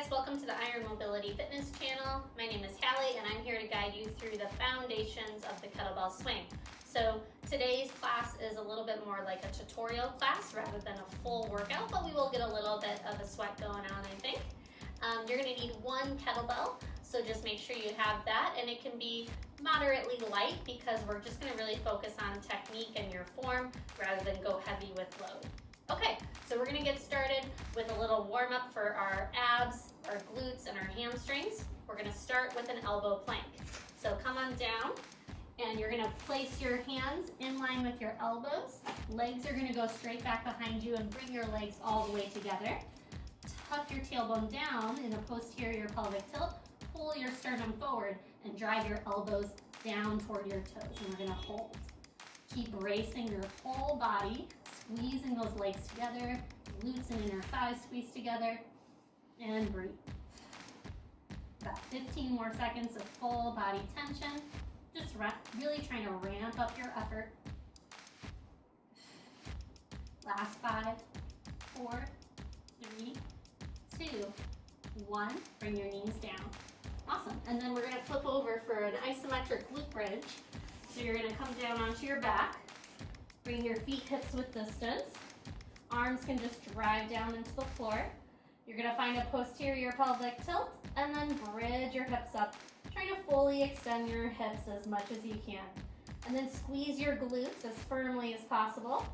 guys, welcome to the Iron Mobility Fitness channel. My name is Hallie and I'm here to guide you through the foundations of the kettlebell swing. So today's class is a little bit more like a tutorial class rather than a full workout, but we will get a little bit of a sweat going on, I think. You're going to need one kettlebell, so just make sure you have that, and it can be moderately light because we're just going to really focus on technique and your form rather than go heavy with load. Okay, so we're going to get started with a little warm-up for our abs, our glutes, and our hamstrings. We're going to start with an elbow plank. So come on down, and you're going to place your hands in line with your elbows. Legs are going to go straight back behind you and bring your legs all the way together. Tuck your tailbone down in a posterior pelvic tilt. Pull your sternum forward and drive your elbows down toward your toes, and we're going to hold. Keep bracing your whole body, squeezing those legs together, glutes and inner thighs squeeze together, and breathe. About 15 more seconds of full body tension. Just really trying to ramp up your effort. Last 5, 4, 3, 2, 1. Bring your knees down. Awesome. And then we're going to flip over for an isometric glute bridge. So you're going to come down onto your back. Bring your feet hips width distance. Arms can just drive down into the floor. You're going to find a posterior pelvic tilt and then bridge your hips up. Trying to fully extend your hips as much as you can. And then squeeze your glutes as firmly as possible.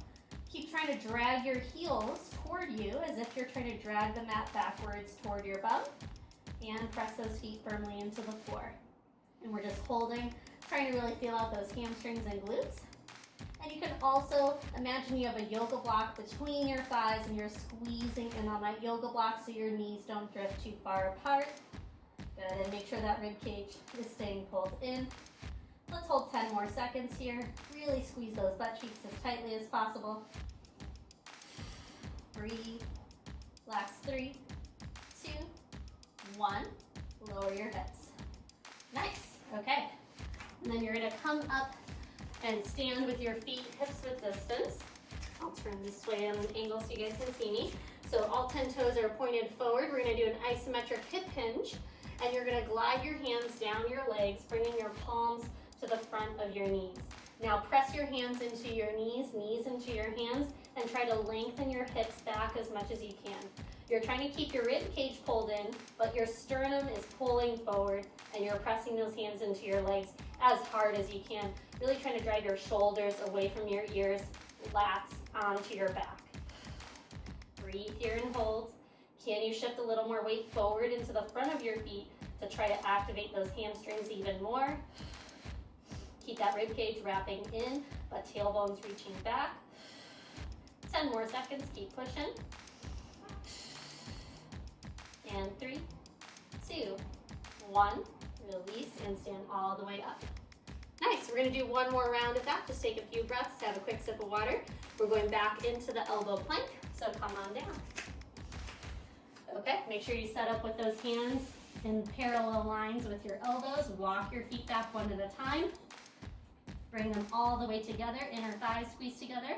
Keep trying to drag your heels toward you as if you're trying to drag the mat backwards toward your bum. And press those feet firmly into the floor. And we're just holding, trying to really feel out those hamstrings and glutes. And you can also imagine you have a yoga block between your thighs and you're squeezing in on that yoga block so your knees don't drift too far apart. Good, and make sure that rib cage is staying pulled in. Let's hold 10 more seconds here. Really squeeze those butt cheeks as tightly as possible. Breathe. Last 3, 2, 1. Lower your hips. Nice. Okay. And then you're going to come up and stand with your feet hips width distance. I'll turn this way on an angle so you guys can see me. So all 10 toes are pointed forward. We're going to do an isometric hip hinge. And you're going to glide your hands down your legs, bringing your palms to the front of your knees. Now press your hands into your knees into your hands, and try to lengthen your hips back as much as you can. You're trying to keep your rib cage pulled in, but your sternum is pulling forward, and you're pressing those hands into your legs as hard as you can. Really trying to drive your shoulders away from your ears, lats onto your back. Breathe here and hold. Can you shift a little more weight forward into the front of your feet to try to activate those hamstrings even more? Keep that rib cage wrapping in, but tailbone's reaching back. 10 more seconds, keep pushing. And 3, 2, 1. Release and stand all the way up. Nice, we're gonna do one more round of that. Just take a few breaths, have a quick sip of water. We're going back into the elbow plank, so come on down. Okay, make sure you set up with those hands in parallel lines with your elbows. Walk your feet back one at a time. Bring them all the way together, inner thighs squeeze together.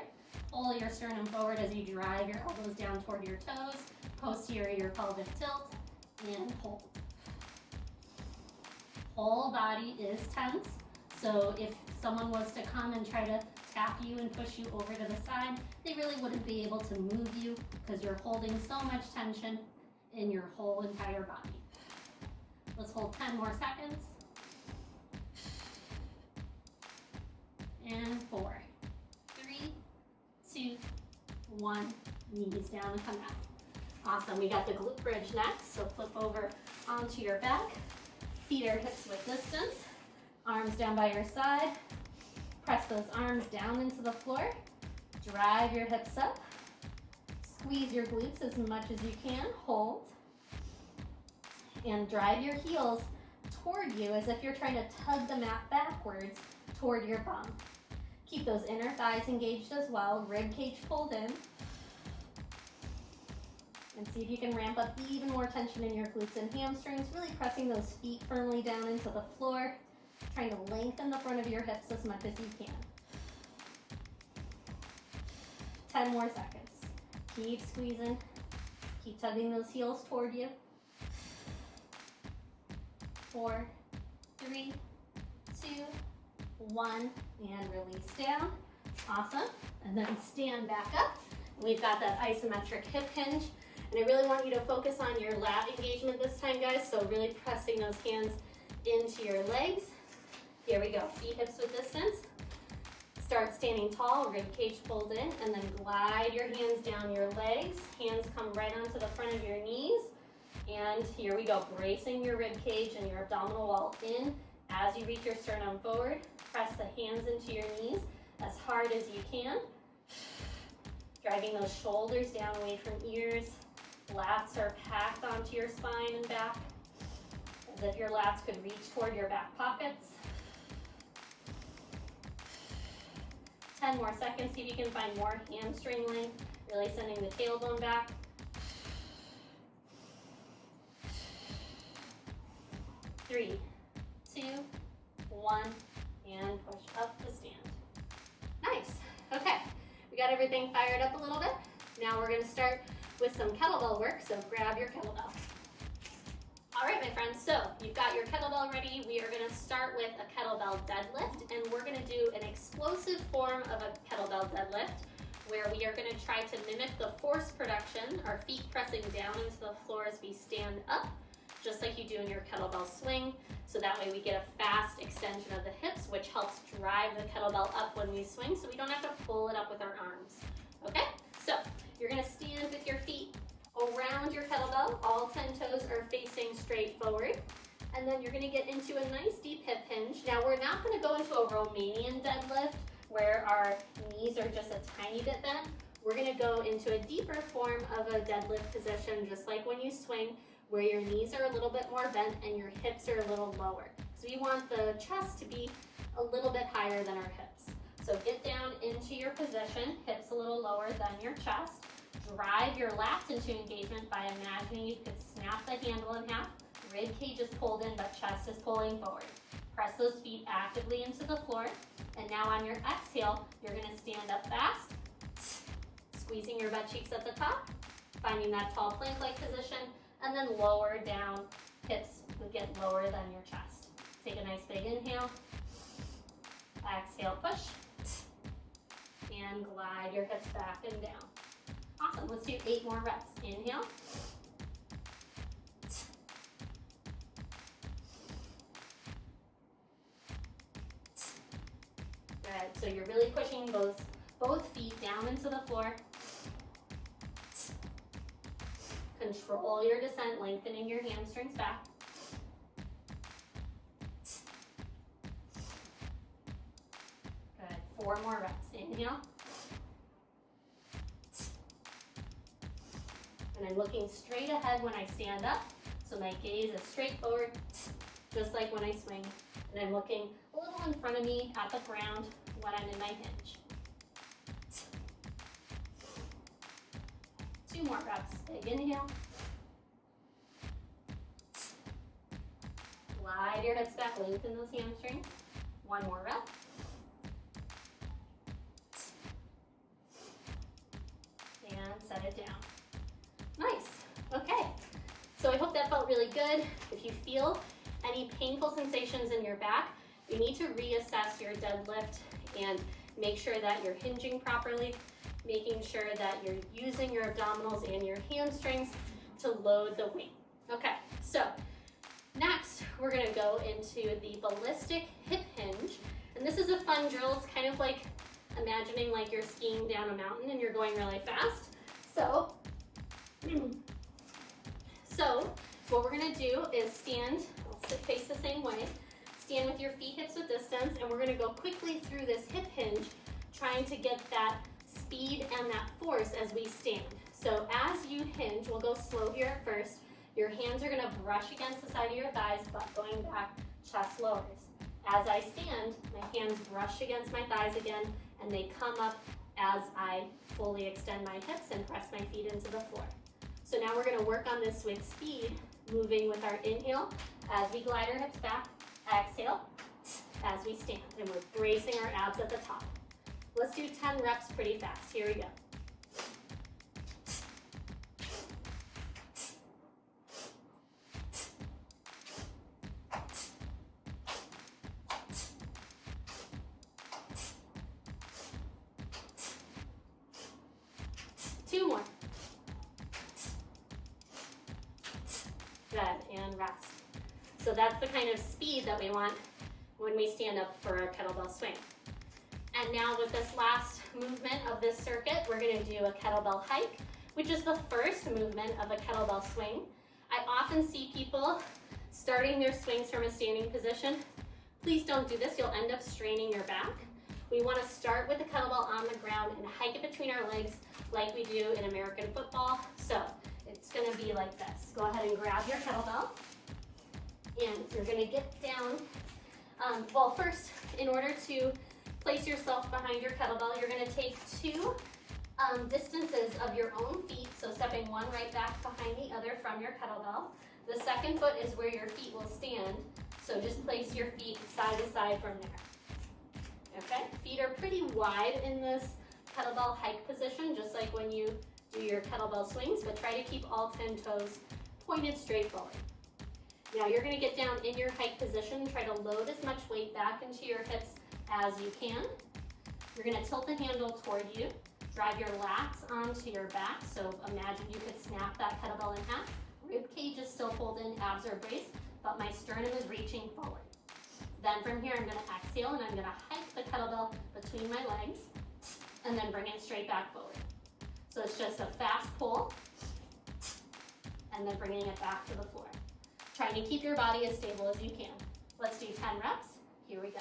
Pull your sternum forward as you drive your elbows down toward your toes. Posterior pelvic tilt, and hold. Whole body is tense, so if someone was to come and try to tap you and push you over to the side, they really wouldn't be able to move you because you're holding so much tension in your whole entire body. Let's hold 10 more seconds. And 4, 3, 2, 1. Knees down and come out. Awesome, we got the glute bridge next, so flip over onto your back. Feet are hips width distance. Arms down by your side. Press those arms down into the floor. Drive your hips up. Squeeze your glutes as much as you can. Hold. And drive your heels toward you as if you're trying to tug the mat backwards toward your bum. Keep those inner thighs engaged as well. Rib cage pulled in. And see if you can ramp up even more tension in your glutes and hamstrings, really pressing those feet firmly down into the floor, trying to lengthen the front of your hips as much as you can. 10 more seconds. Keep squeezing. Keep tugging those heels toward you. 4, 3, 2, 1, and release down. Awesome. And then stand back up. We've got that isometric hip hinge. And I really want you to focus on your lat engagement this time, guys. So really pressing those hands into your legs. Here we go. Feet hips width distance. Start standing tall, rib cage pulled in, and then glide your hands down your legs. Hands come right onto the front of your knees. And here we go, bracing your rib cage and your abdominal wall in. As you reach your sternum forward, press the hands into your knees as hard as you can. Driving those shoulders down away from ears. Lats are packed onto your spine and back, as if your lats could reach toward your back pockets. 10 more seconds, see if you can find more hamstring length, really sending the tailbone back. 3, 2, 1, and push up to stand. Nice. Okay, we got everything fired up a little bit. Now we're gonna start with some kettlebell work, so grab your kettlebell. All right, my friends, so you've got your kettlebell ready. We are gonna start with a kettlebell deadlift, and we're gonna do an explosive form of a kettlebell deadlift, where we are gonna try to mimic the force production, our feet pressing down into the floor as we stand up, just like you do in your kettlebell swing. So that way we get a fast extension of the hips, which helps drive the kettlebell up when we swing, so we don't have to pull it up with our arms. Okay, so you're gonna stand with your feet around your kettlebell. All 10 toes are facing straight forward. And then you're gonna get into a nice deep hip hinge. Now we're not gonna go into a Romanian deadlift where our knees are just a tiny bit bent. We're gonna go into a deeper form of a deadlift position, just like when you swing, where your knees are a little bit more bent and your hips are a little lower. So we want the chest to be a little bit higher than our hips. So get down into your position, hips a little lower than your chest. Drive your lats into engagement by imagining you could snap the handle in half. Rib cage is pulled in, but chest is pulling forward. Press those feet actively into the floor. And now on your exhale, you're gonna stand up fast, squeezing your butt cheeks at the top, finding that tall plank-like position, and then lower down. Hips would get lower than your chest. Take a nice big inhale. Exhale, push. And glide your hips back and down. Awesome, let's do 8 more reps. Inhale. Good, so you're really pushing both feet down into the floor. Control your descent, lengthening your hamstrings back. Good, 4 more reps. Inhale. And I'm looking straight ahead when I stand up, so my gaze is straight forward, just like when I swing. And I'm looking a little in front of me at the ground when I'm in my hinge. 2 more reps. Big inhale. Glide your hips back, lengthen those hamstrings. 1 more rep. And set it down. Nice. Okay. So I hope that felt really good. If you feel any painful sensations in your back, you need to reassess your deadlift and make sure that you're hinging properly, making sure that you're using your abdominals and your hamstrings to load the weight. Okay, so next we're gonna go into the ballistic hip hinge. And this is a fun drill. It's kind of like imagining like you're skiing down a mountain and you're going really fast. So what we're gonna do is stand, face the same way, stand with your feet hips width distance, and we're gonna go quickly through this hip hinge, trying to get that speed and that force as we stand. So as you hinge, we'll go slow here at first. Your hands are gonna brush against the side of your thighs, butt going back, chest lowers. As I stand, my hands brush against my thighs again, and they come up as I fully extend my hips and press my feet into the floor. So now we're gonna work on this with speed, moving with our inhale as we glide our hips back, exhale as we stand, and we're bracing our abs at the top. Let's do 10 reps pretty fast. Here we go. 2 more. Good, and rest. So that's the kind of speed that we want when we stand up for our kettlebell swing. And now with this last movement of this circuit, we're gonna do a kettlebell hike, which is the first movement of a kettlebell swing. I often see people starting their swings from a standing position. Please don't do this, you'll end up straining your back. We wanna start with the kettlebell on the ground and hike it between our legs like we do in American football. So it's gonna be like this. Go ahead and grab your kettlebell, and you're gonna get down. Well, first, in order to place yourself behind your kettlebell, you're gonna take 2 distances of your own feet, so stepping one right back behind the other from your kettlebell. The second foot is where your feet will stand, so just place your feet side to side from there. Okay, feet are pretty wide in this kettlebell hike position, just like when you do your kettlebell swings, but try to keep all 10 toes pointed straight forward. Now you're gonna get down in your hike position, try to load as much weight back into your hips as you can. You're gonna tilt the handle toward you, drive your lats onto your back, so imagine you could snap that kettlebell in half. Rib cage is still pulled in, abs are braced, but my sternum is reaching forward. Then from here, I'm gonna exhale and I'm gonna hike the kettlebell between my legs and then bring it straight back forward. So it's just a fast pull and then bringing it back to the floor. Trying to keep your body as stable as you can. Let's do 10 reps. Here we go.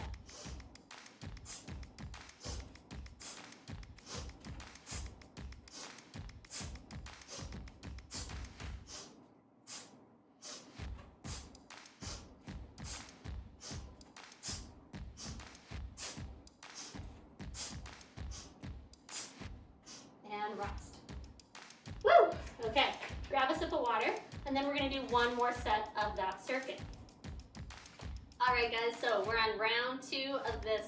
And rest. Woo! Okay, grab a sip of water, and then we're gonna do one more set of that circuit. All right, guys, so we're on round 2 of this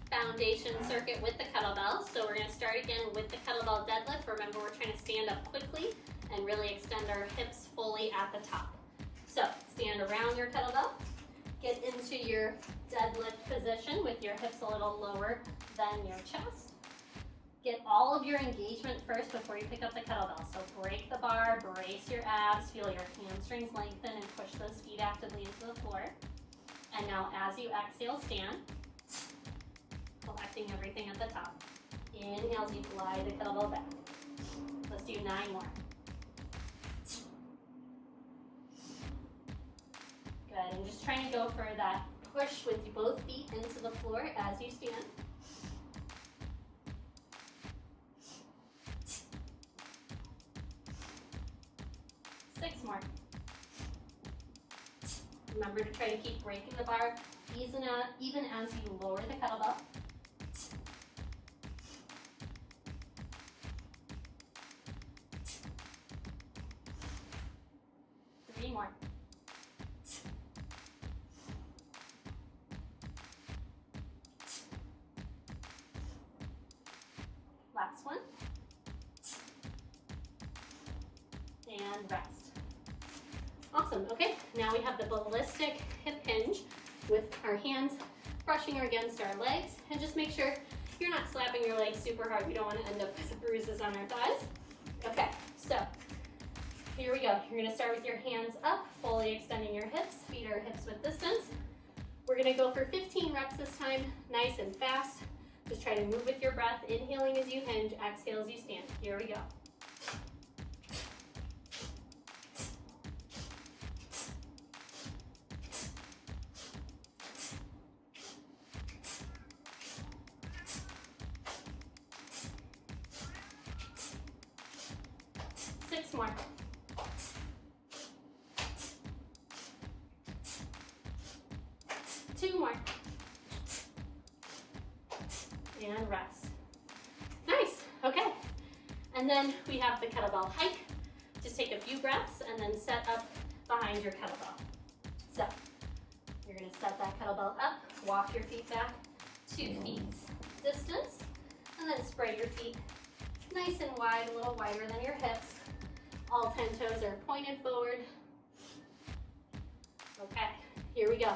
foundation circuit with the kettlebell. So we're gonna start again with the kettlebell deadlift. Remember, we're trying to stand up quickly and really extend our hips fully at the top. So stand around your kettlebell, get into your deadlift position with your hips a little lower than your chest. Get all of your engagement first before you pick up the kettlebell. So break the bar, brace your abs, feel your hamstrings lengthen and push those feet actively into the floor. And now as you exhale, stand, collecting everything at the top. Inhale as you glide the kettlebell back. Let's do 9 more. Good, and just trying to go for that push with both feet into the floor as you stand. 6 more. Remember to try to keep breaking the bar even as you lower the kettlebell. 3 more. 1. And rest. Awesome, okay, now we have the ballistic hip hinge with our hands brushing against our legs, and just make sure you're not slapping your legs super hard. We don't want to end up with bruises on our thighs. Okay, so here we go. You're gonna start with your hands up, fully extending your hips, feet are hips width distance. We're gonna go for 15 reps this time, nice and fast. Just try to move with your breath, inhaling as you hinge, exhale as you stand. Here we go. More. 2 more. And rest. Nice, okay. And then we have the kettlebell hike. Just take a few breaths and then set up behind your kettlebell. So you're gonna set that kettlebell up, walk your feet back 2 feet distance, and then spread your feet nice and wide, a little wider than your hips. All 10 toes are pointed forward. Okay, here we go.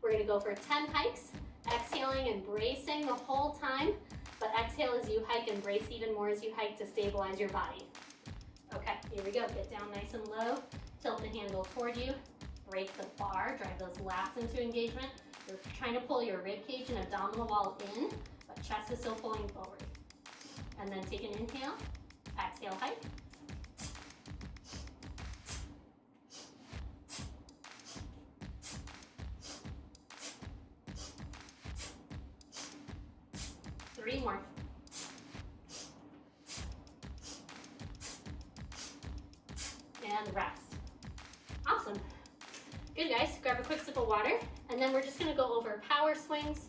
We're gonna go for 10 hikes, Exhaling and bracing the whole time, but exhale as you hike and brace even more as you hike to stabilize your body. Okay, here we go. Get down nice and low, tilt the handle toward you, break the bar, drive those lats into engagement. You're trying to pull your rib cage and abdominal wall in, but chest is still pulling forward. And then take an inhale, exhale, hike. Three more. And rest. Awesome. Good, guys. Grab a quick sip of water, and then we're just going to go over power swings,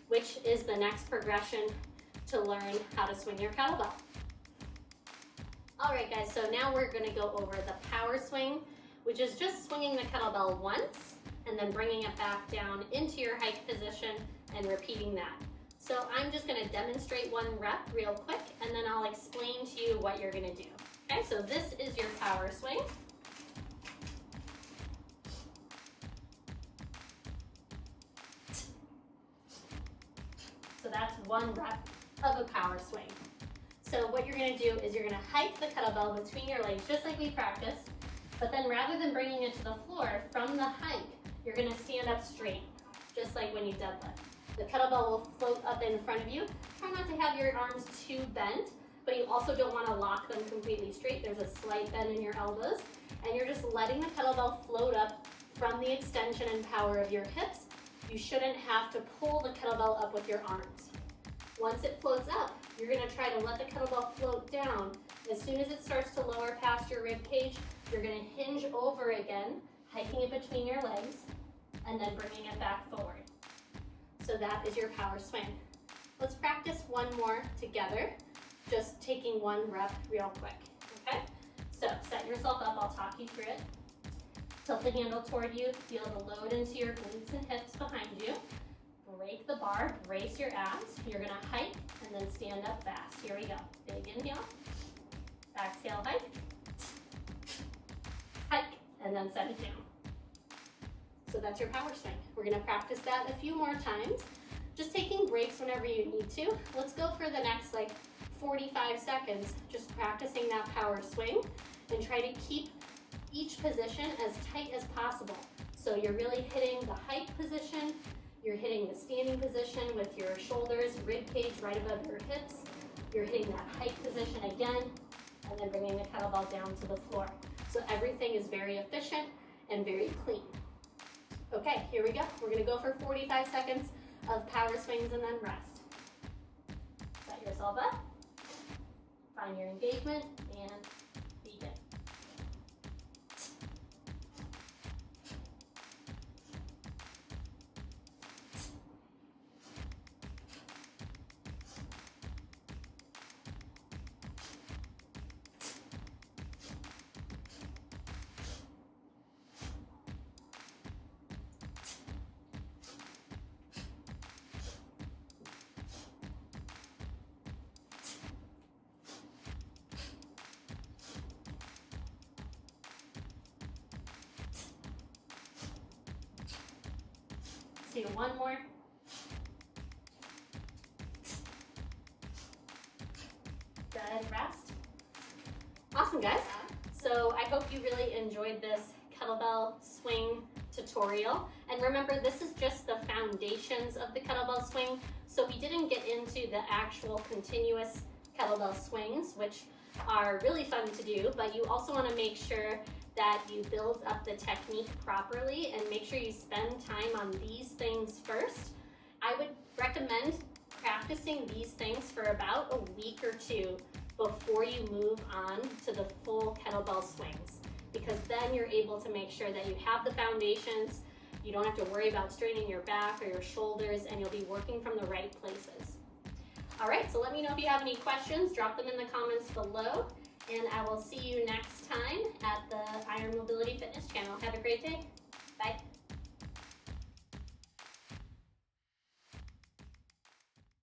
which is the next progression to learn how to swing your kettlebell. All right, guys, so now we're going to go over the power swing, which is just swinging the kettlebell once and then bringing it back down into your hike position and repeating that. So I'm just going to demonstrate one rep real quick, and then I'll explain to you what you're going to do. Okay, so this is your power swing. So that's one rep of a power swing. So what you're going to do is you're going to hike the kettlebell between your legs just like we practiced, but then rather than bringing it to the floor from the hike, you're going to stand up straight, just like when you deadlift. The kettlebell will float up in front of you. Try not to have your arms too bent, but you also don't want to lock them completely straight. There's a slight bend in your elbows, and you're just letting the kettlebell float up from the extension and power of your hips. You shouldn't have to pull the kettlebell up with your arms. Once it floats up, you're going to try to let the kettlebell float down. As soon as it starts to lower past your rib cage, you're going to hinge over again, hiking it between your legs, and then bringing it back forward. So that is your power swing. Let's practice one more together, just taking one rep real quick, okay? So set yourself up, I'll talk you through it. Tilt the handle toward you, feel the load into your glutes and hips behind you. Break the bar, brace your abs. You're gonna hike and then stand up fast. Here we go. Big inhale, exhale, hike, hike, and then set it down. So that's your power swing. We're gonna practice that a few more times, just taking breaks whenever you need to. Let's go for the next 45 seconds, just practicing that power swing, and try to keep each position as tight as possible. So you're really hitting the hike position, you're hitting the standing position with your shoulders, rib cage right above your hips, you're hitting that hike position again, and then bringing the kettlebell down to the floor. So everything is very efficient and very clean. Okay, here we go. We're gonna go for 45 seconds of power swings and then rest. Set yourself up, find your engagement, and begin. Do one more. Good, rest. Awesome, guys. So I hope you really enjoyed this kettlebell swing tutorial. And remember, this is just the foundations of the kettlebell swing. So we didn't get into the actual continuous kettlebell swings, which are really fun to do, but you also want to make sure that you build up the technique properly and make sure you spend time on these things first. I would recommend practicing these things for about a week or two before you move on to the full kettlebell swings, because then you're able to make sure that you have the foundations, you don't have to worry about straining your back or your shoulders, and you'll be working from the right places. All right, so let me know if you have any questions, drop them in the comments below. And I will see you next time at the Iron Mobility Fitness channel. Have a great day. Bye.